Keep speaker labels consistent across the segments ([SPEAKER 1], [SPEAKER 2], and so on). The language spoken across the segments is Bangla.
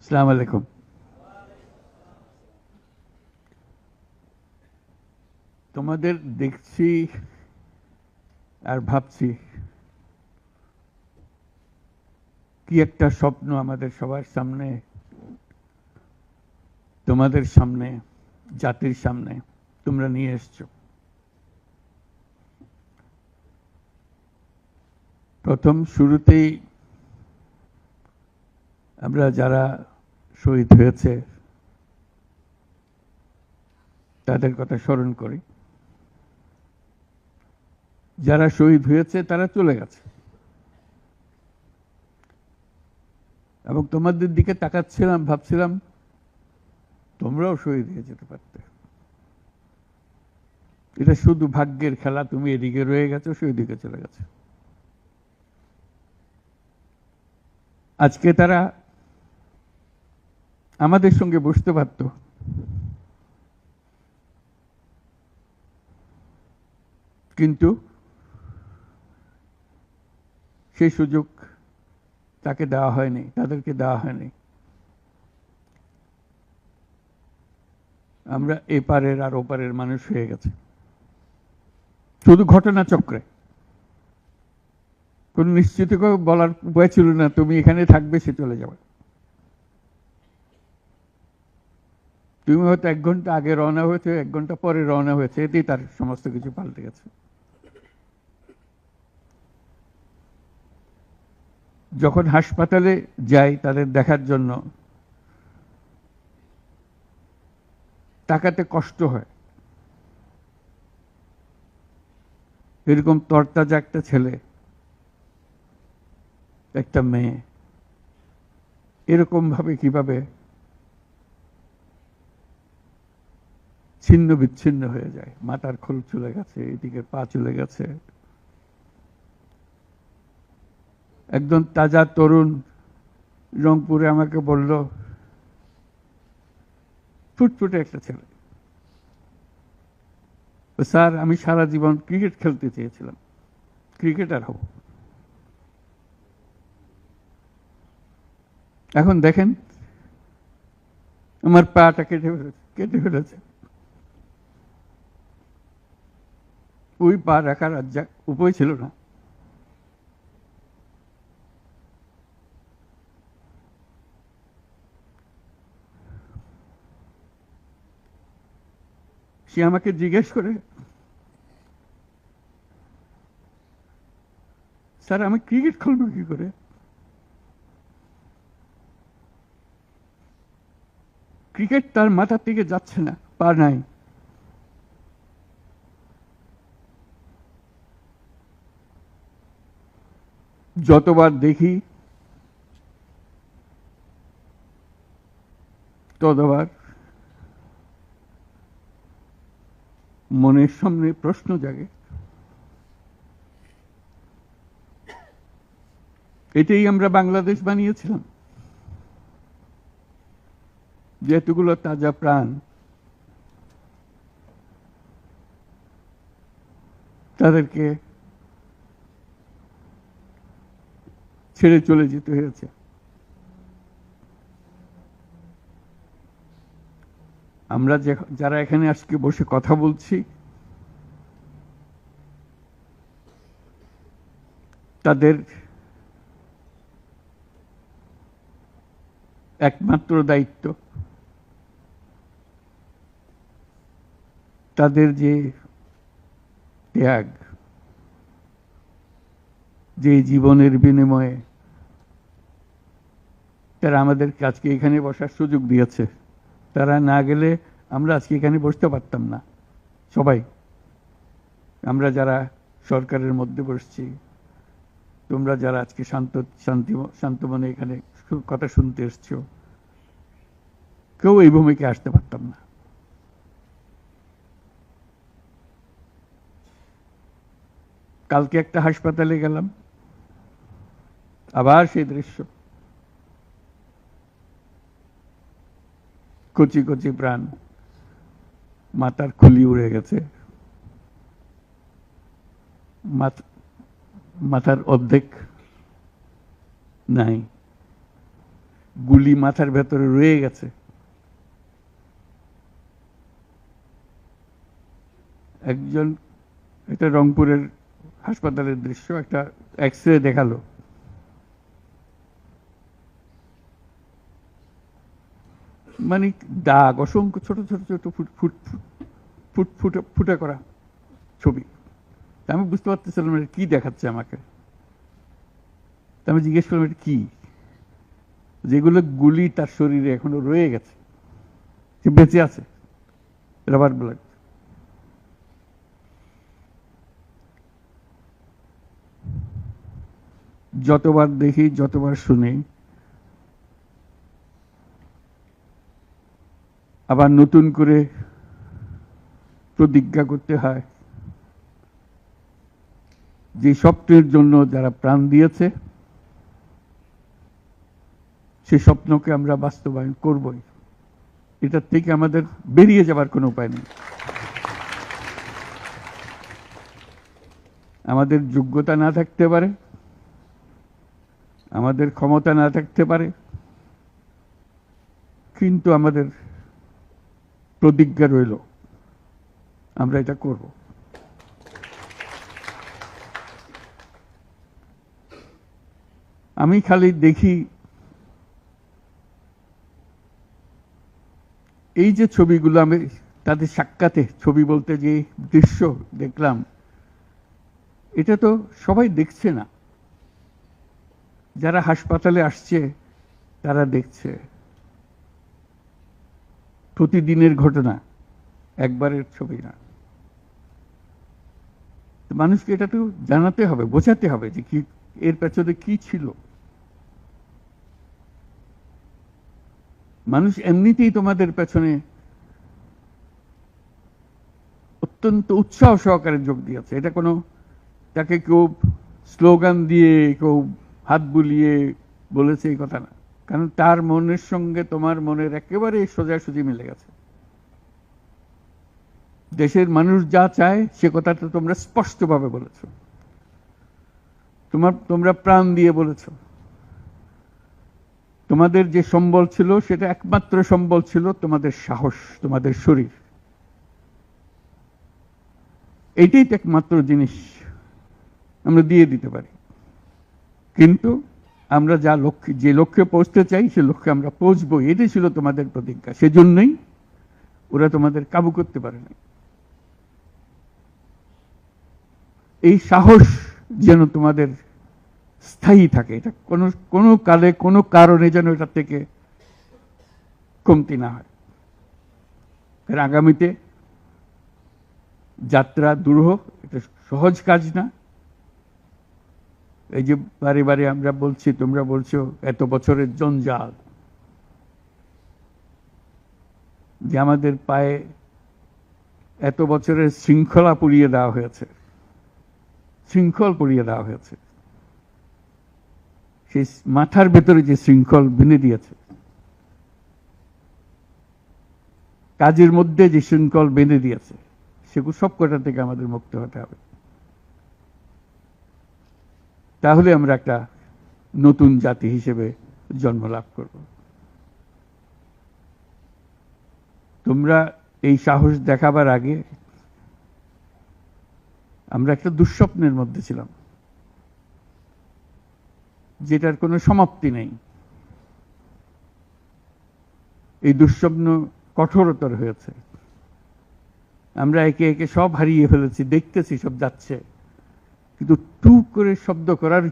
[SPEAKER 1] আসসালামু আলাইকুম। তোমাদের দেখছি আর ভাবছি কি একটা স্বপ্ন আমাদের সবার সামনে, তোমাদের সামনে, জাতির সামনে তোমরা নিয়ে এসছো। প্রথম শুরুতেই আমরা যারা শহীদ হয়েছে তাদের কথা স্মরণ করি। যারা শহীদ হয়েছে তারা চলে গেছে, এবং তোমাদের দিকে তাকাচ্ছিলাম, ভাবছিলাম তোমরাও শহীদ হয়ে যেতে পারতে। এটা শুধু ভাগ্যের খেলা, তুমি এদিকে রয়ে গেছো, সেই দিকে চলে গেছে। আজকে তারা আমাদের সঙ্গে বসতে পারত, কিন্তু সেই সুযোগ তাকে দেওয়া হয়নি, তাদেরকে দেওয়া হয়নি। আমরা এপারের আর ওপারের মানুষ হয়ে গেছে শুধু ঘটনা চক্রে। কোন নিশ্চিত করে বলার উপায় ছিল না তুমি এখানে থাকবে, সে চলে যাবে। তুমি হয়তো 1 ঘন্টা আগে রওনা হয়েছে, 1 ঘন্টা পরে রওনা হয়েছে, এতেই তার সমস্ত কিছু পাল্টে গেছে। যখন হাসপাতালে যাই তাদের দেখার জন্য, তাকাতে কষ্ট হয়। এরকম তরতাজা একটা ছেলে, একটা মেয়ে এরকম ভাবে কিভাবে ছিন্ন বিচ্ছিন্ন হয়ে যায়। মাথার খোল চলে গেছে, এদিকে পা চলে গেছে। একদম তাজা তরুণ রংপুরে আমাকে বলল, ফুটফুটে একটা ছেলে, স্যার আমি সারা জীবন ক্রিকেট খেলতে চেয়েছিলাম, ক্রিকেটার হব। এখন দেখেন আমার পাটা কেটে ফেলেছে। ওই পা রাখার আর উপায় ছিল না। সে আমাকে জিজ্ঞেস করে, স্যার আমি ক্রিকেট খেলবো কি করে? ক্রিকেট তার মাথার থেকে যাচ্ছে না, পা নাই। যতবার দেখি ততবার মনের সামনে প্রশ্ন জাগে। এটাই আমরা বাংলাদেশ বানিয়েছিলাম, যে এতগুলো তাজা প্রাণ তাদেরকে ছেড়ে চলে যেতে হয়েছে। আমরা যারা এখানে আজকে বসে কথা বলছি, তাদের একমাত্র দায়িত্ব তাদের যে ত্যাগ, যে জীবনের বিনিময়ে তারা আমাদেরকে আজকে এখানে বসার সুযোগ দিয়েছে। তারা না গেলে আমরা আজকে এখানে বসতে পারতাম না। সবাই আমরা যারা সরকারের মধ্যে বসছি, তোমরা যারা আজকে শান্ত মনে এখানে কথা শুনতে এসছো, কেউ এই ভূমিকে আসতে পারতাম না। কালকে একটা হাসপাতালে গেলাম, আবার সেই দৃশ্য, কচি কচি প্রাণ, মাথার খুলি উড়ে গেছে, মাথার অর্ধেক নাই, গুলি মাথার ভেতরে রয়ে গেছে। একজন, এটা রংপুরের হাসপাতালের দৃশ্য, একটা এক্স-রে দেখালো, মানে দাগ, অসংখ্য ছোট ছোট ছোট ফুটা করা ছবি। আমি বুঝতে পারতেছিলাম এটা কি দেখাচ্ছে আমাকে। আমি জিজ্ঞেস করলাম এটা কি? যেগুলো গুলি তার শরীরে এখনো রয়ে গেছে, সে বেঁচে আছে, রাবার ব্লাড। যতবার দেখি, যতবার শুনি, আবার নতুন করে প্রতিজ্ঞা করতে হয় যে স্বপ্নের জন্য যারা প্রাণ দিয়েছে সে স্বপ্নকে আমরা বাস্তবায়ন করবই। এটার থেকে আমাদের বেরিয়ে যাবার কোনো উপায় নেই। আমাদের যোগ্যতা না থাকতে পারে, আমাদের ক্ষমতা না থাকতে পারে, কিন্তু আমাদের প্রতিজ্ঞা রইল আমরা এটা করব। আমি খালি দেখি এই যে ছবিগুলো, আমি তাদের সাক্ষাতে ছবি বলতে যে দৃশ্য দেখলাম, এটা তো সবাই দেখছে না। যারা হাসপাতালে আসছে তারা দেখছে, প্রতিদিনের ঘটনা, একবারের ছবি না। মানুষকে এটা তো জানাতে হবে, বোঝাতে হবে যে কি এর পেছনে কি ছিল। মানুষ এমনিতেই তোমাদের পেছনে অত্যন্ত উৎসাহ সহকারে যোগ দিয়েছে। এটা কোনো তাকে কেউ স্লোগান দিয়ে, কেউ হাত বুলিয়ে বলেছে এই কথা না, কারণ তার মনের সঙ্গে তোমার মনের একেবারে সোজাসুজি মিলে গেছে। দেশের মানুষ যা চায় সে কথাটা তোমরা স্পষ্টভাবে বলেছ, তোমরা প্রাণ দিয়ে বলেছ। তোমাদের যে সম্বল ছিল সেটা একমাত্র সম্বল ছিল তোমাদের সাহস, তোমাদের শরীর। এটাই তো একমাত্র জিনিস আমরা দিয়ে দিতে পারি। কিন্তু আমরা যে লক্ষ্যে পৌঁছতে চাই সে লক্ষ্যে আমরা পৌঁছবো, এটাই ছিল তোমাদের প্রতিজ্ঞা। সেজন্যই ওরা তোমাদের কাবু করতে পারে না। এই সাহস যেন তোমাদের স্থায়ী থাকে, এটা কোনো কালে কোনো কারণে যেন এটা থেকে কমতি না হয়। কারণ আগামীতে যাত্রা দুরূহ, এটা সহজ কাজ না। এই যে বারে বারে আমরা বলছি, তোমরা বলছো এত বছরের জঞ্জাল, যে আমাদের পায়ে এত বছরের শৃঙ্খলা পুড়িয়ে দেওয়া হয়েছে, শৃঙ্খল পুড়িয়ে দেওয়া হয়েছে। সেই মাথার ভেতরে যে শৃঙ্খল বেঁধে দিয়েছে, কাজের মধ্যে যে শৃঙ্খল বেঁধে দিয়েছে, সেগুলো সব কটা থেকে আমাদের মুক্ত হতে হবে। তাহলে আমরা একটা নতুন জাতি হিসেবে জন্ম লাভ করব। তোমরা এই সাহস দেখাবার আগে আমরা একটা দুঃস্বপ্নের মধ্যে ছিলাম, যেটার কোনো সমাপ্তি নেই। এই দুঃস্বপ্ন কঠোরতর হয়েছে। আমরা একে একে সব হারিয়ে ফেলেছি, দেখতেছি সব যাচ্ছে, কিন্তু টু করে শব্দ করার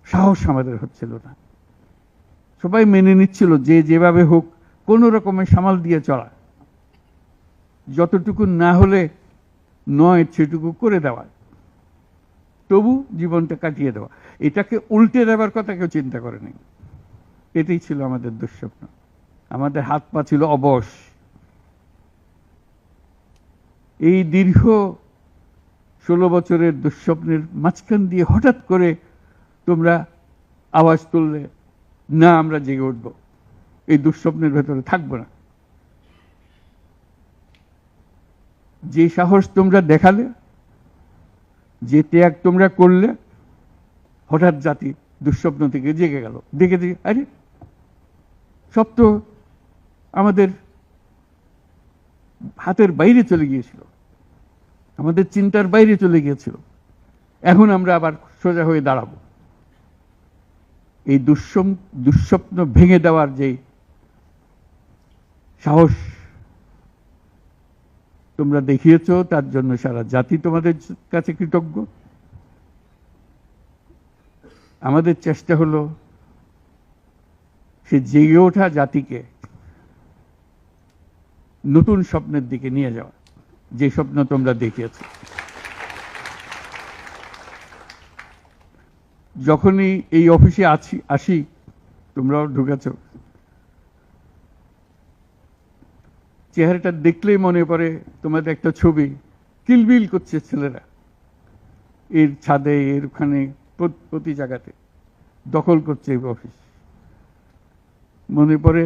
[SPEAKER 1] সাহস আমাদের হচ্ছিল না। সবাই মেনে নিচ্ছিল যে যেভাবে হোক কোন রকমের সামাল দিয়ে চলা, যতটুকু না হলে নয় সেটুকু করে দেওয়া, তবু জীবনটা কাটিয়ে দেওয়া। এটাকে উল্টে দেওয়ার কথা কেউ চিন্তা করেনি। এটাই ছিল আমাদের দুঃস্বপ্ন। আমাদের হাত পা ছিল অবশ। এই দীর্ঘ 16 বছরের দুঃস্বপ্নের মাঝখান দিয়ে হঠাৎ করে তোমরা আওয়াজ তুললে, না আমরা জেগে উঠব, এই দুঃস্বপ্নের ভেতরে থাকবো না। যে সাহস তোমরা দেখালে, যে ত্যাগ তোমরা করলে, হঠাৎ জাতি দুঃস্বপ্ন থেকে জেগে গেল, দেখে দিয়ে আরে সব তো আমাদের হাতের বাইরে চলে গিয়েছিল, আমাদের চিন্তার বাইরে চলে গিয়েছিল, এখন আমরা আবার সোজা হয়ে দাঁড়াবো। এই দুঃস্বপ্ন ভেঙে দেওয়ার যে সাহস তোমরা দেখিয়েছো, তার জন্য সারা জাতি তোমাদের কাছে কৃতজ্ঞ। আমাদের চেষ্টা হলো সে জেগে ওঠা জাতিকে নতুন স্বপ্নের দিকে নিয়ে যাওয়া, যে স্বপ্ন তোমরা দেখিয়েছো। যখনই এই অফিসে আসি, তোমরাও ঢুকেছ, চেহারাটা দেখলেই মনে পড়ে তোমাদের একটা ছবি, কিলবিল করছে ছেলেরা এর ছাদে, এর ওখানে, প্রতি জায়গাতে দখল করছে এই অফিস। মনে পড়ে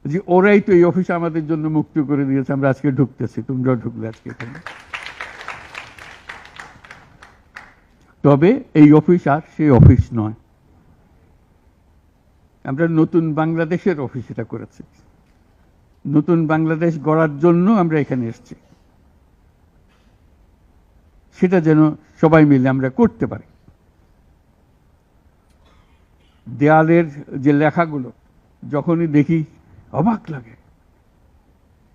[SPEAKER 1] যে ওরাই তো এই অফিস আমাদের জন্য মুক্ত করে দিয়েছে, আমরা আজকে ঢুকতেছি, তোমরাও ঢুকলে আজকে এখানে। তবে এই অফিস আর সেই অফিস নয়, আমরা নতুন বাংলাদেশের অফিস এটা করেছি। নতুন বাংলাদেশ গড়ার জন্য আমরা এখানে এসেছি, সেটা যেন সবাই মিলে আমরা করতে পারি। দেয়ালের যে লেখাগুলো যখনই দেখি অবাক লাগে,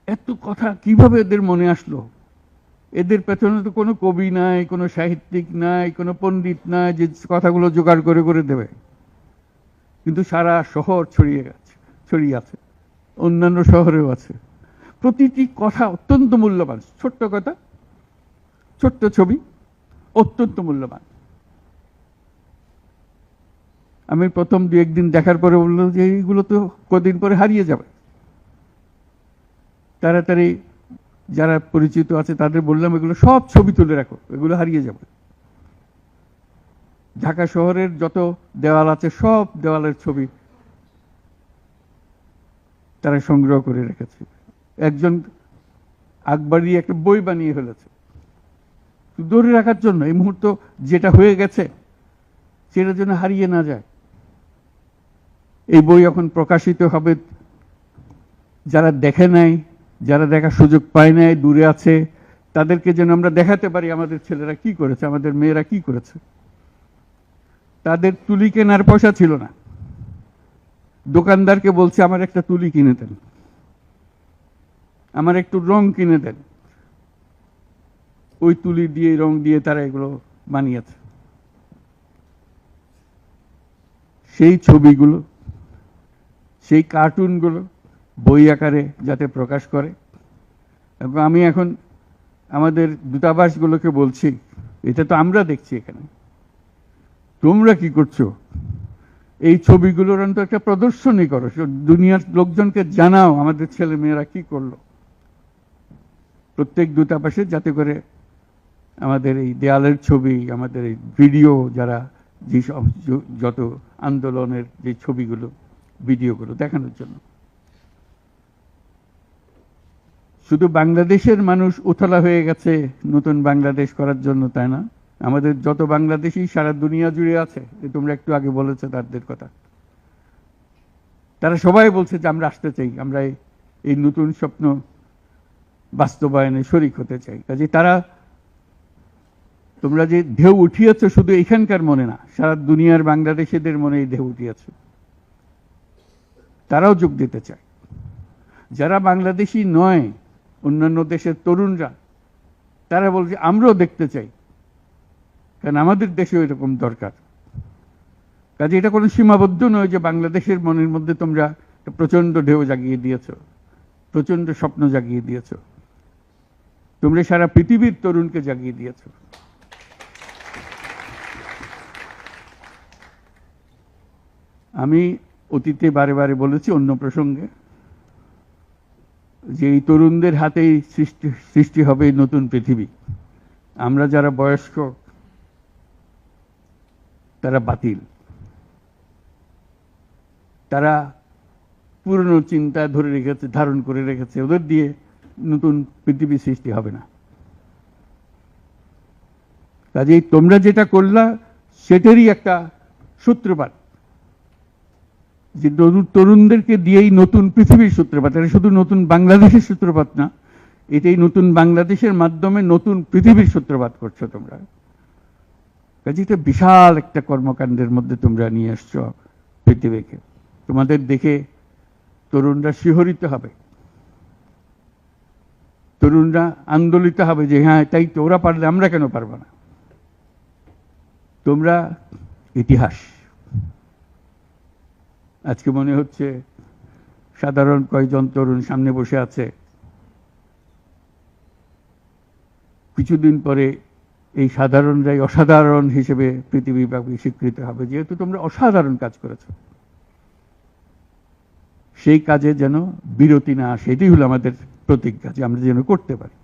[SPEAKER 1] এত কথা কিভাবে এদের মনে আসলো। এদের পেছনে তো কোনো কবি নাই, কোনো সাহিত্যিক নাই, কোনো পণ্ডিত নাই যে কথাগুলো জোগাড় করে করে দেবে, কিন্তু সারা শহর ছড়িয়ে আছে, অন্যান্য শহরেও আছে। প্রতিটি কথা অত্যন্ত মূল্যবান, ছোট্ট কথা, ছোট্ট ছবি, অত্যন্ত মূল্যবান। আমি প্রথম দু একদিন দেখার পরে বললাম যে এইগুলো তো কদিন পরে হারিয়ে যাবে। তাড়াতাড়ি যারা পরিচিত আছে তাদের বললাম এগুলো সব ছবি তুলে রাখো, এগুলো হারিয়ে যাবে। ঢাকা শহরের যত দেওয়াল আছে সব দেওয়ালের ছবি তারা সংগ্রহ করে রেখেছে। একজন আকবরী একটা বই বানিয়ে ফেলেছে ধরে রাখার জন্য, এই মুহূর্ত যেটা হয়ে গেছে সেটার জন্য হারিয়ে না যায়। এই বই এখন প্রকাশিত হবে, যারা দেখে নাই, যারা দেখার সুযোগ পায় নাই, দূরে আছে, তাদেরকে যেন আমরা দেখাতে পারি আমাদের ছেলেরা কি করেছে, আমাদের মেয়েরা কি করেছে। তাদের তুলি কেনার পয়সা ছিল না, দোকানদারকে বলছে আমার একটা তুলি কিনে দেন, আমার একটু রং কিনে দেন। ওই তুলি দিয়ে, রং দিয়ে তারা এগুলো বানিয়েছে। সেই ছবিগুলো, সেই কার্টুনগুলো বই আকারে যাতে প্রকাশ করে। এবং আমি এখন আমাদের দূতাবাসগুলোকে বলছি, এটা তো আমরা দেখছি এখানে, তোমরা কি করছো, এই ছবিগুলোর অন্তত একটা প্রদর্শনী করো, দুনিয়ার লোকজনকে জানাও আমাদের ছেলে মেয়েরা কি করলো প্রত্যেক দূতাবাসে, যাতে করে আমাদের এই দেয়ালের ছবি, আমাদের এই ভিডিও, যারা যে যত আন্দোলনের যে ছবিগুলো, ভিডিওগুলো দেখানোর জন্য। শুধু বাংলাদেশের মানুষ উতলা হয়ে গেছে নতুন বাংলাদেশ করার জন্য, তাই না? আমাদের যত বাংলাদেশি সারা দুনিয়া জুড়ে আছে, তোমরা একটু আগে বলেছো তাদের কথা, তারা সবাই বলছে যে আমরা আসতে চাই, আমরা এই নতুন স্বপ্ন বাস্তবায়নে শরিক হতে চাই। কাজে তারা, তোমরা যে ঢেউ উঠিয়েছ শুধু এখানকার মনে না, সারা দুনিয়ার বাংলাদেশিদের মনে এই ঢেউ উঠিয়েছে, তারাও যোগ দিতে চায়। যারা বাংলাদেশি নয়, অন্যান্য দেশের তরুণরা, তারা বলছে আমরাও দেখতে চাই, কারণ আমাদের দেশেও এরকম দরকার। কাজে এটা কোনো সীমাবদ্ধ নয় যে বাংলাদেশের মনের মধ্যে তোমরা প্রচন্ড ঢেউ জাগিয়ে দিয়েছ, প্রচন্ড স্বপ্ন জাগিয়ে দিয়েছ, তোমরা সারা পৃথিবীর তরুণকে জাগিয়ে দিয়েছ। আমি অতীতে বারে বারে বলেছি অন্য প্রসঙ্গে যে এই তরুণদের হাতেই সৃষ্টি হবে নতুন পৃথিবী। আমরা যারা বয়স্ক তারা বাতিল, তারা পুরনো চিন্তা ধরে রেখেছে, ধারণ করে রেখেছে, ওদের দিয়ে নতুন পৃথিবী সৃষ্টি হবে না। কাজেই তোমরা যেটা করলা সেটারই একটা সূত্রপাত, যে তরুণদেরকে দিয়েই নতুন পৃথিবীর সূত্রপাত। এটা শুধু নতুন বাংলাদেশের সূত্রপাত না, এটাই নতুন বাংলাদেশের মাধ্যমে নতুন পৃথিবীর সূত্রপাত করছো তোমরা। কাজে এটা বিশাল একটা কর্মকাণ্ডের মধ্যে তোমরা নিয়ে আসছো পৃথিবীকে। তোমাদের দেখে তরুণরা শিহরিত হবে, তরুণরা আন্দোলিত হবে যে হ্যাঁ তাই তো, ওরা পারলে আমরা কেন পারবো না। তোমরা ইতিহাস। আজকে মনে হচ্ছে সাধারণ কয়েকজন তরুণ সামনে বসে আছে, কিছুদিন পরে এই সাধারণরাই অসাধারণ হিসেবে পৃথিবীব্যাপী স্বীকৃত হবে, যেহেতু তোমরা অসাধারণ কাজ করেছো। সেই কাজে যেন বিরতি না আসে, এটাই হলো আমাদের প্রতিজ্ঞা, যে আমরা যেন করতে পারি।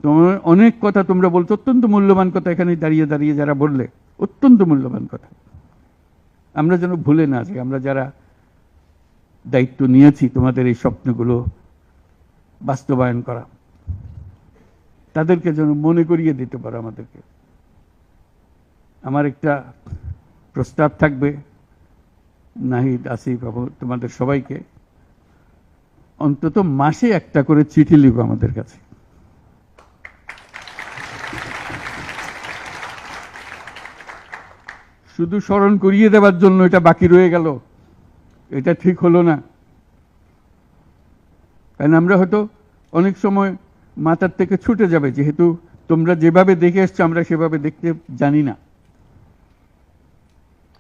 [SPEAKER 1] তোমার অনেক কথা তোমরা বলছো, অত্যন্ত মূল্যবান কথা এখানে দাঁড়িয়ে দাঁড়িয়ে যারা বললে, অত্যন্ত মূল্যবান কথা। আমরা যেন ভুলে না যাই, আমরা যারা দায়িত্ব নিয়েছি তোমাদের এই স্বপ্নগুলো বাস্তবায়ন করা, তাদেরকে যেন মনে করিয়ে দিতে পারো আমাদেরকে। আমার একটা প্রস্তাব থাকবে নাহিদ, আসিফ, তোমাদের সবাইকে, অন্তত মাসে একটা করে চিঠি লিখো আমাদের কাছে। শুধু স্মরণ করিয়ে দেওয়ার জন্য এটা বাকি রয়ে গেল, এটা ঠিক হলো না। কারণ আমরা হয়তো অনেক সময় মাথার থেকে ছুটে যাবে, যেহেতু তোমরা যেভাবে দেখে এসছো আমরা সেভাবে দেখতে জানি না।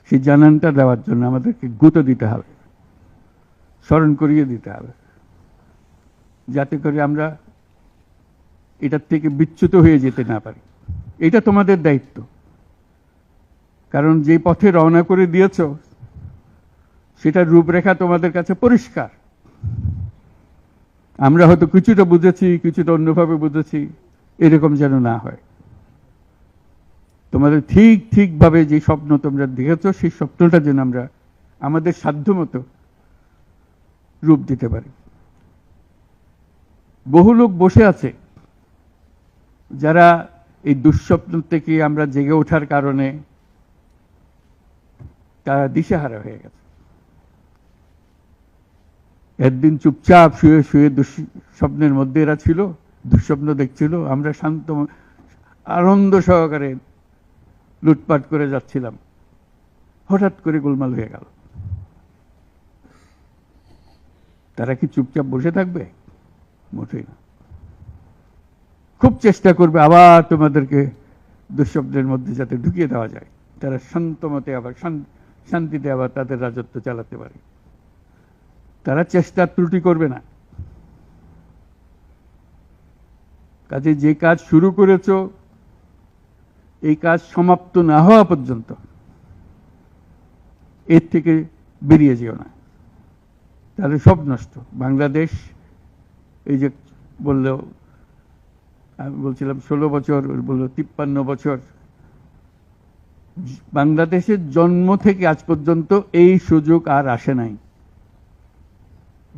[SPEAKER 1] সেই জানানটা দেওয়ার জন্য আমাদেরকে গুঁতো দিতে হবে, স্মরণ করিয়ে দিতে হবে, যাতে করে আমরা এটার থেকে বিচ্যুত হয়ে যেতে না পারি। এটা তোমাদের দায়িত্ব, কারণ যে পথে রওনা করে দিয়েছ সেটার রূপরেখা তোমাদের কাছে পরিষ্কার। আমরা হয়তো কিছুটা বুঝেছি, কিছুটা অন্যভাবে বুঝেছি, এরকম যেন না হয়। তোমাদের ঠিকভাবে যে স্বপ্ন তোমরা দেখেছ, সেই স্বপ্নটা যেন আমরা আমাদের সাধ্যমতো রূপ দিতে পারি। বহু লোক বসে আছে যারা এই দুঃস্বপ্ন থেকে আমরা জেগে ওঠার কারণে তারা দিশেহারা হয়ে গেছে। একদিন চুপচাপ শুয়ে শুয়ে দুঃস্বপ্নের মধ্যে এরা ছিল, দুঃস্বপ্ন দেখছিল, আমরা শান্ত আনন্দ সহকারে লুটপাট করে যাচ্ছিলাম, হঠাৎ করে গোলমাল হয়ে গেল। তারা কি চুপচাপ বসে থাকবে? মোটেই না। খুব চেষ্টা করবে আবার তোমাদেরকে দুঃস্বপ্নের মধ্যে যাতে ঢুকিয়ে দেওয়া যায়, তারা শান্তমতে আবার শান্তিতে আবার তাদের রাজত্ব চালাতে পারে। তারা চেষ্টার ত্রুটি করবে না। কাজে যে কাজ শুরু করেছ, এই কাজ সমাপ্ত না হওয়া পর্যন্ত এর থেকে বেরিয়ে যেও না, তাহলে সব নষ্ট। বাংলাদেশ এই যে বলল, আমি বলছিলাম 16 বছর, বললো 53 বছর। বাংলাদেশের জন্ম থেকে আজ পর্যন্ত এই সুযোগ আর আসে নাই,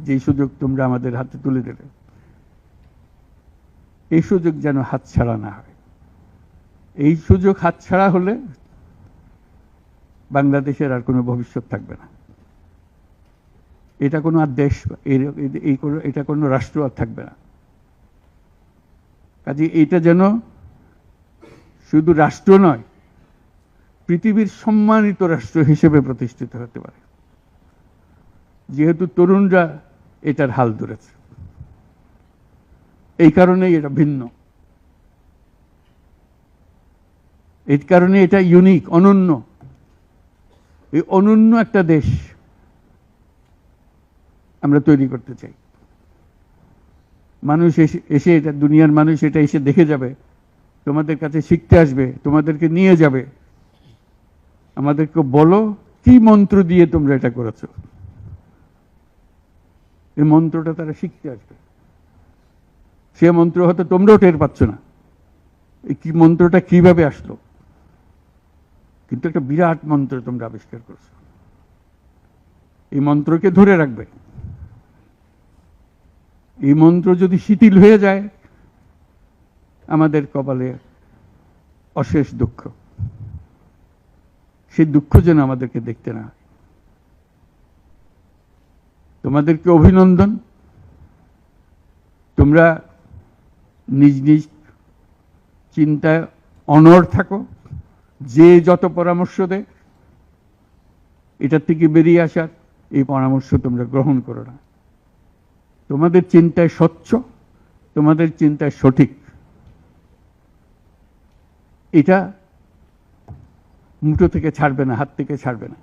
[SPEAKER 1] যে সুযোগ তোমরা আমাদের হাতে তুলে দেবে। এই সুযোগ যেন হাতছাড়া না হয়। এই সুযোগ হাতছাড়া হলে বাংলাদেশের আর কোনো ভবিষ্যৎ থাকবে না। এটা কোনো আর দেশ, এটা কোনো রাষ্ট্র আর থাকবে না। কাজে এটা যেন শুধু রাষ্ট্র নয়, পৃথিবীর সম্মানিত রাষ্ট্র হিসেবে প্রতিষ্ঠিত হতে পারে, যেহেতু তরুণরা এটার হাল ধরেছে। এই কারণেই এটা ভিন্ন, এই কারণে এটা ইউনিক, অনন্য। এই অনন্য একটা দেশ আমরা তৈরি করতে চাই। মানুষ এসে এটা, দুনিয়ার মানুষ এটা এসে দেখে যাবে, তোমাদের কাছে শিখতে আসবে, তোমাদেরকে নিয়ে যাবে। আমাদেরকে বলো কি মন্ত্র দিয়ে তোমরা এটা করেছো, এই মন্ত্রটা তারা শিখতে আসবে। সে মন্ত্র হয়তো তোমরাও টের পাচ্ছ না, এই কি মন্ত্রটা কিভাবে আসলো, কিন্তু একটা বিরাট মন্ত্র তোমরা আবিষ্কার করছো। এই মন্ত্রকে ধরে রাখবে। এই মন্ত্র যদি শিথিল হয়ে যায়, আমাদের কপালে অশেষ দুঃখ। সেই দুঃখ যেন আমাদেরকে দেখতে না হয়। তোমাদেরকে অভিনন্দন। তোমরা নিজ নিজ চিন্তায় অনড় থাকো। যে যত পরামর্শ দেয় এটার থেকে বেরিয়ে আসার, এই পরামর্শ তোমরা গ্রহণ করো না। তোমাদের চিন্তায় স্বচ্ছ, তোমাদের চিন্তায় সঠিক, এটা মুঠো থেকে ছাড়বে না, হাত থেকে ছাড়বে না।